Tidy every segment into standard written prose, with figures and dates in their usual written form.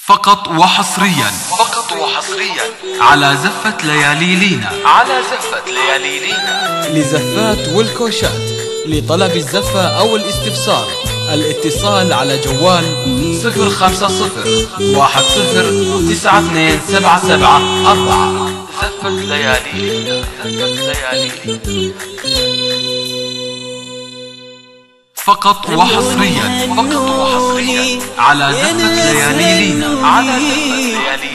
فقط وحصريا على زفة ليالينا لزفات والكوشات. لطلب الزفة أو الاستفسار الاتصال على جوال 050 10927774. زفة ليالينا فقط وحصريا على زفة ليالينا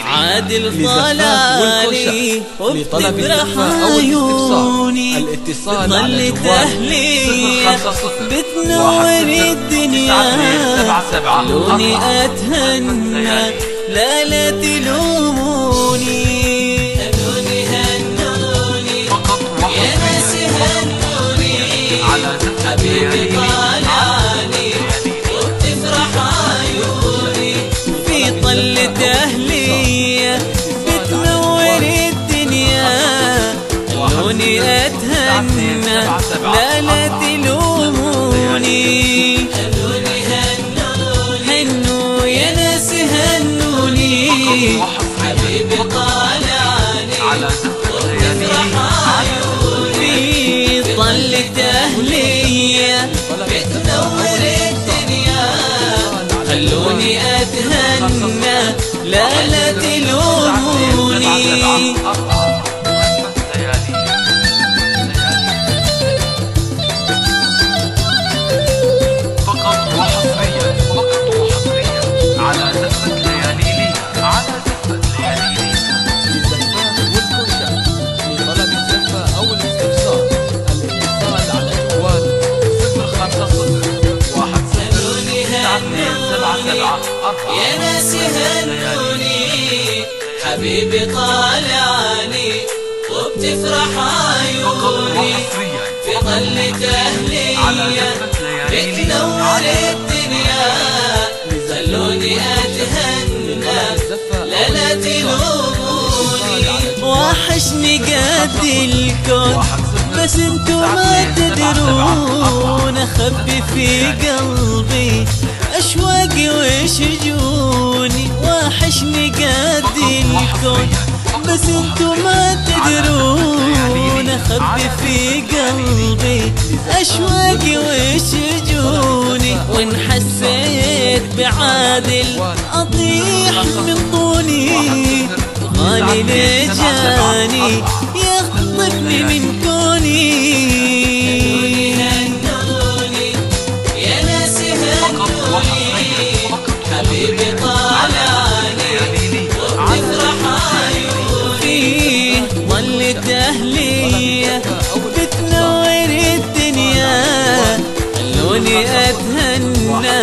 عادل طلالي لطلب الزفة أو الاستفسار الاتصال على جوال 050 بتنور الدنيا لوني أتهنى لا تلوموني. هنوني يا ناس هنوني حبيبي طالعني وبتفرح عيوني في طلة أهلي بتنور الدنيا لوني أتهنى لا تلوموني. هنوا يا ناس هنوني حبيبي طالعني وبتفرح عيوني في طلة أهلي بتنور الدنيا خلوني أتهنى لا تلوموني. يا ناس هنوني حبيبي طالعني وبتفرح عيوني في طلة أهلي بتنور الدنيا خلوني أتهنى لا تلوموني. وحشني قد الكون بس انتو ما تدرون اخبي في قلبي اشواقي وشجوني. وحشني قد الكون بس انتو ما تدرون اخبي في قلبي اشواقي وشجوني. وان حسيت بعادل اطيح من طولي غالي لجاني يخطفني من كوني. هنوني يا ناس هنوني حبيبي طالعني وبتفرح عيوني ظلت أهلي بتنور الدنيا خلوني أتهنى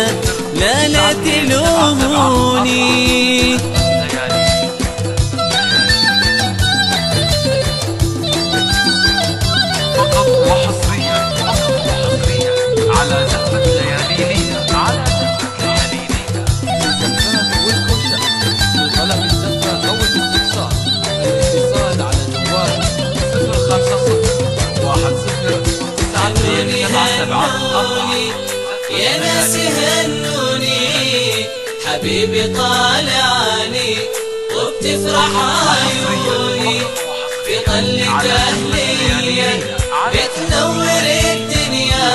لا تلوموني. على زفة ليالينا لزفات والكوشات. لطلب الزفة أو الاستفسار الاتصال على جوال 050 يا ناس هنوني حبيبي طالعني وبتفرح عيوني في طلة أهلي بتنور الدنيا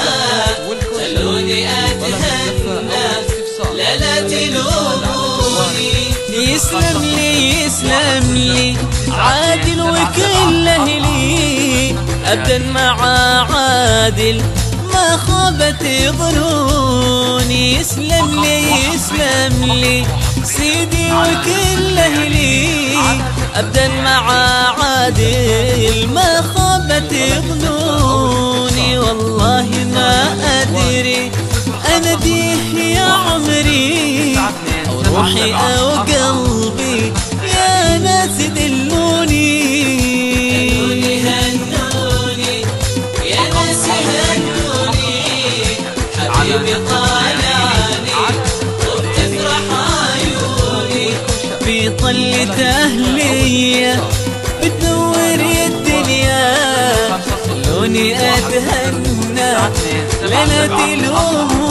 خلوني أتهنى لا تلوموني. يسلم لي عادل وكل أهلي أبدا مع عادل ما خابت ظنوني. يسلم لي سيدي وكل أهلي أبدا مع عادل ما خابت ظنوني. والله ما أدري أنا ديه يا عمري أو روحي أو قلبي يا ناس دلوني. هنوني يا ناس هنوني حبيبي طالعني وبتفرح عيوني في طلة أهلي بتنور الدنيا خلوني أتهنى لا تلوموني.